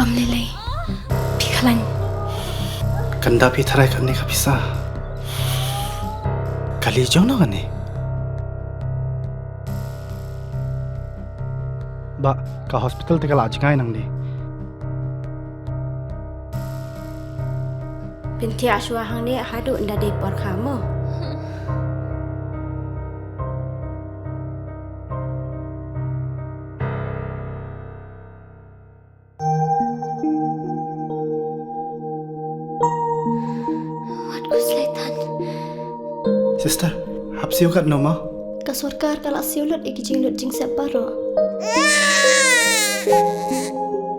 Kam lelai. Pikalan. Kanda pi tharai kan ni ka bisa. Kali jauh na kan ni? Ba, ka hospital te ka laj kai nang ni. Binti aswa hang ni hadu nda de por kamu. Sister, hap siu kat nama? Ka sarkar kala siulut iki jing separo.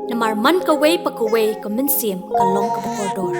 Namar man ka way pa ka way ka minsim ka long ka koridor.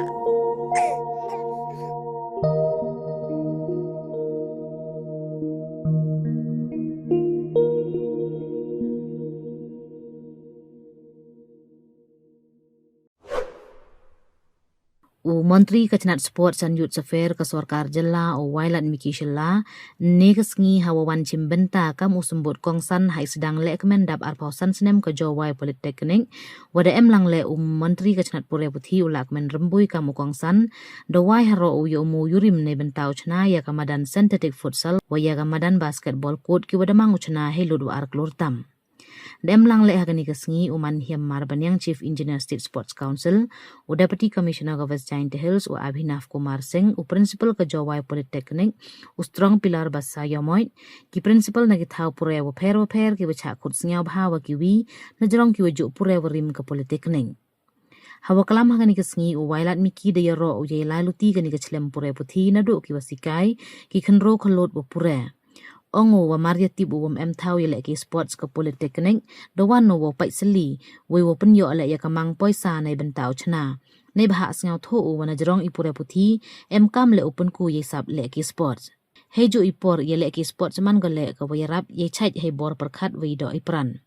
Menteri Kecnat Sport dan Youth Affairs ke Sarkar Jela o Wailad Miki Shela negas ngi hawawan cimbenta kam usembut kongsan hai sedang le kemendap arpausan senem ke Jowai Polytechnic wada lang le Menteri Kecnat Pure Putih ulak men rembui kamu kongsan dawai haro umu yurim ne bentau cna ya kamadan synthetic futsal wa ya kamadan basketball court ki wada mangu cna helud wa ark lurtam. Lang le hagani kasngi uman hiam marban yang Chief Engineer State Sports Council u Deputy Commissioner of West Giant Hills u Abhinav Kumar Singh u Principal ke Jowai Polytechnic u Strong Pilar Basa Yomoit ki Principal na githau pure wa pher ki bacha khut sngyaw bhawa ki wi na jarong ki waju pure wa rim ke Polytechnic. Hawa kalam hagani kasngi u Wailad Miki de yaro u ye laluti gani ke chlem pure puthi na do ki wasikai ki khnro khlot wa pure. Ongo wa Maria tibu wam tau yele ki sports ke Polytechnic dawan no wo pai seli we wo pynyoh le ya kamang poisa nei bentau chna nei bha sngau tho u wana jrong ipure puthi kam le open ku ye sap le ki sports hejo ipor yele ki sports man gale ka wayarap ye chait he bor perkhat we do ipran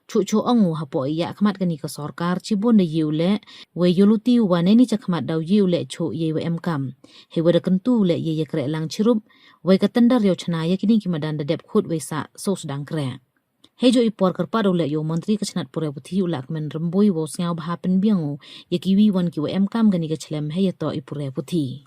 chu ongo hapo ya khmat gani ka sarkar chibon de yule we yuluti wane ni chakhmat daw yule chu ye we kam he wada kentu le ye kre lang chirup we katandar yo chna ye kini ki madan dep khut we sa so sedang kre hejo ipor karpa le yo Menteri Kecnat Pure Putih ulak men rembui wo sngau bha pen biango ye ki wi wan ki we kam gani ka chlem he to ipure puthi.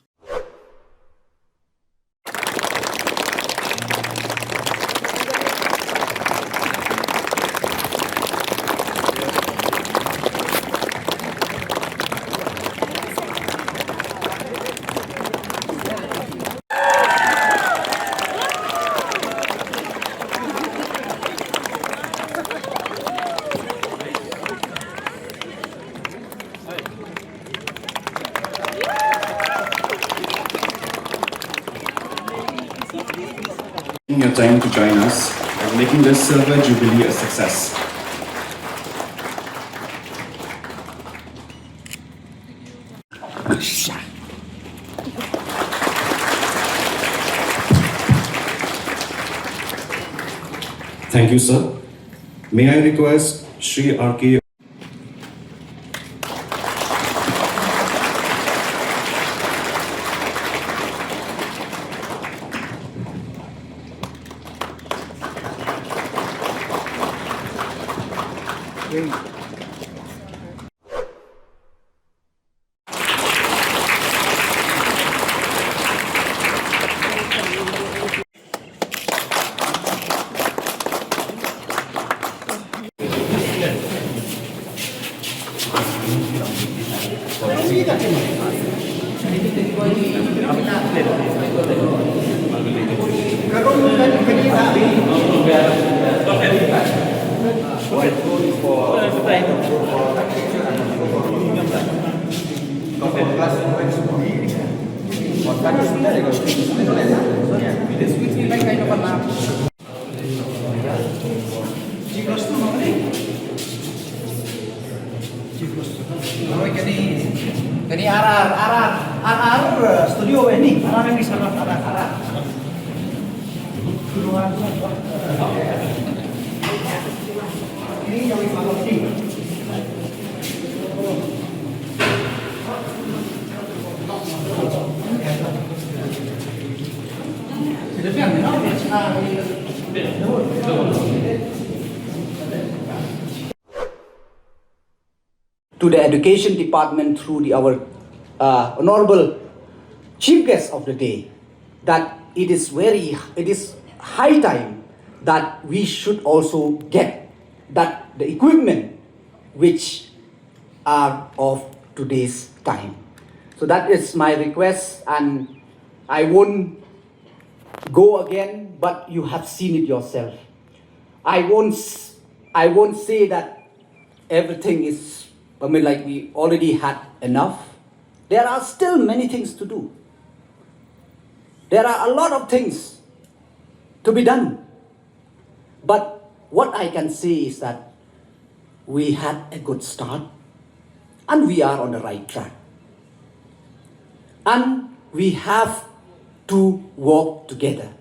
Your time to join us and making this Silver Jubilee a success. Thank you, sir. May I request Sri R.K. Ini RR studio ini, RR ini sangat RR. Ini yang lima to the education department through our honorable chief guest of the day that it is high time that we should also get that the equipment which are of today's time. So that is my request, and I won't go again, but you have seen it yourself. I won't say that everything is, like we already had enough. There are still many things to do. There are a lot of things to be done. But what I can say is that we had a good start and we are on the right track. And we have to work together.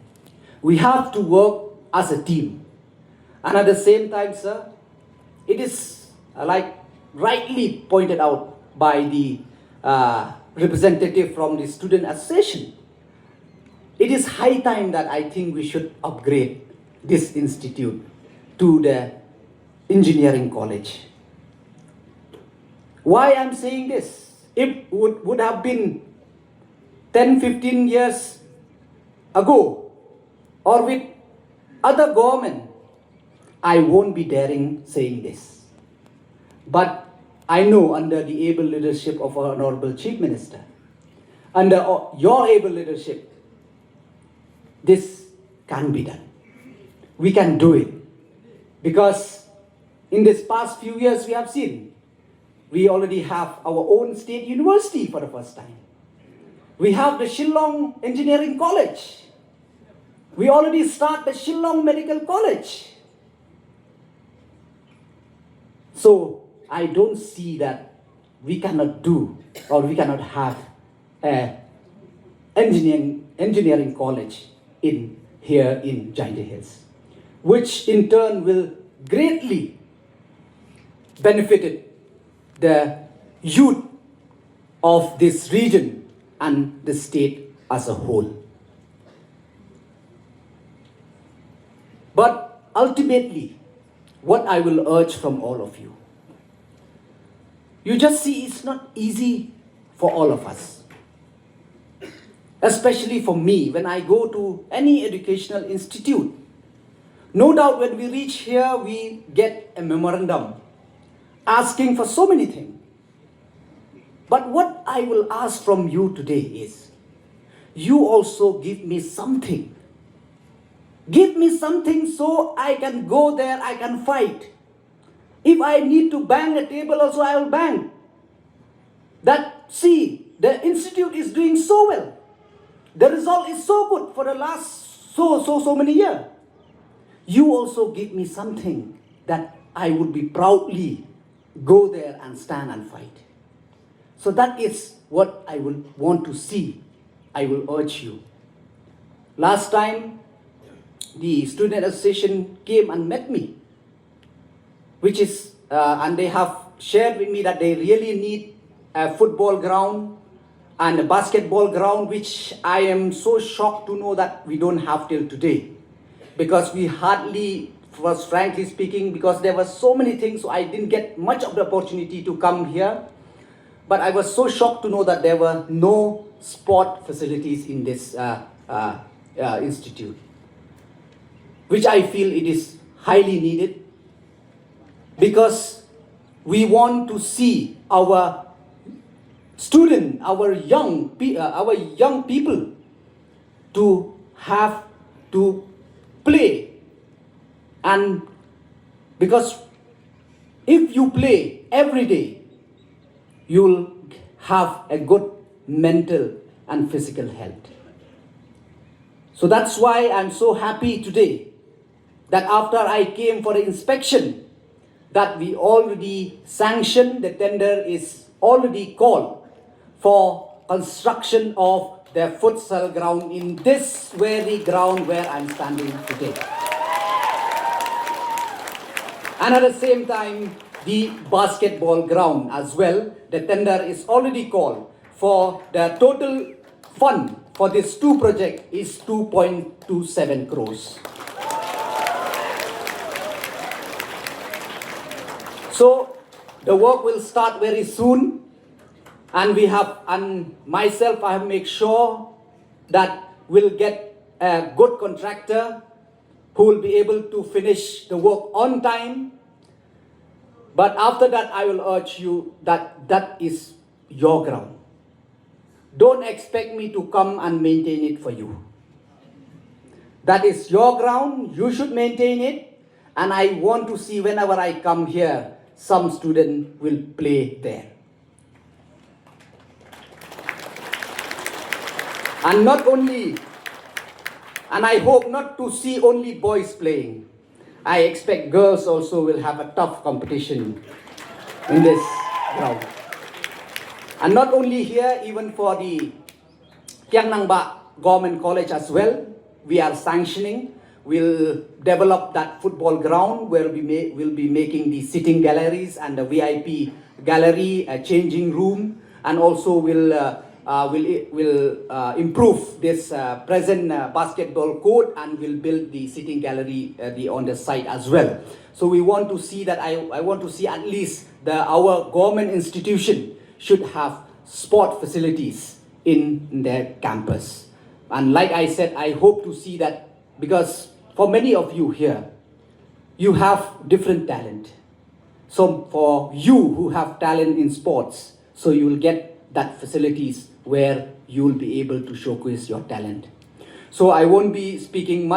We have to work as a team. And at the same time, sir, it is like rightly pointed out by the representative from the student association. It is high time that I think we should upgrade this institute to the engineering college. Why I'm saying this? If would have been 10-15 years ago or with other government, I won't be daring saying this. But I know under the able leadership of our Honorable Chief Minister, under your able leadership, this can be done. We can do it. Because in this past few years we have seen, we already have our own state university for the first time. We have the Shillong Engineering College. We already start the Shillong Medical College. So I don't see that we cannot do or we cannot have an engineering college here in Jaintia Hills, which in turn will greatly benefit the youth of this region and the state as a whole. But ultimately, what I will urge from all of you, you just see it's not easy for all of us. Especially for me, when I go to any educational institute. No doubt when we reach here, we get a memorandum asking for so many things. But what I will ask from you today is, you also give me something. Give me something so I can go there, I can fight. If I need to bang a table also, I will bang. See, the institute is doing so well. The result is so good for the last so many years. You also give me something that I would be proudly go there and stand and fight. So that is what I will want to see. I will urge you. Last time, the student association came and met me, which is, and they have shared with me that they really need a football ground and a basketball ground, which I am so shocked to know that we don't have till today. Because we hardly, was frankly speaking, because there were so many things, so I didn't get much of the opportunity to come here. But I was so shocked to know that there were no sport facilities in this institute, which I feel it is highly needed, because we want to see our students, our young people to have to play. And because if you play every day, you'll have a good mental and physical health. So that's why I'm so happy today that after I came for the inspection, that we already sanctioned, the tender is already called for construction of the futsal ground in this very ground where I'm standing today. And at the same time, the basketball ground as well, the tender is already called for. The total fund for these two projects is 2.27 crores. So The work will start very soon, and myself, I have make sure that we'll get a good contractor who will be able to finish the work on time. But after that, I will urge you that that is your ground. Don't expect me to come and maintain it for you. That is your ground, you should maintain it, and I want to see whenever I come here, some student will play there. And not only, and I hope not to see only boys playing. I expect girls also will have a tough competition in this ground. And not only here, even for the Kiang Nang Ba Government College as well, we are sanctioning. We'll develop that football ground where we'll be making the sitting galleries and the VIP gallery, a changing room, and also will improve this present basketball court, and will build the sitting gallery on the site as well. So we want to see that, I want to see at least our government institution should have sport facilities in their campus. And like I said, I hope to see that, because for many of you here, you have different talent. So for you who have talent in sports, so you will get that facilities where you will be able to showcase your talent. So I won't be speaking much.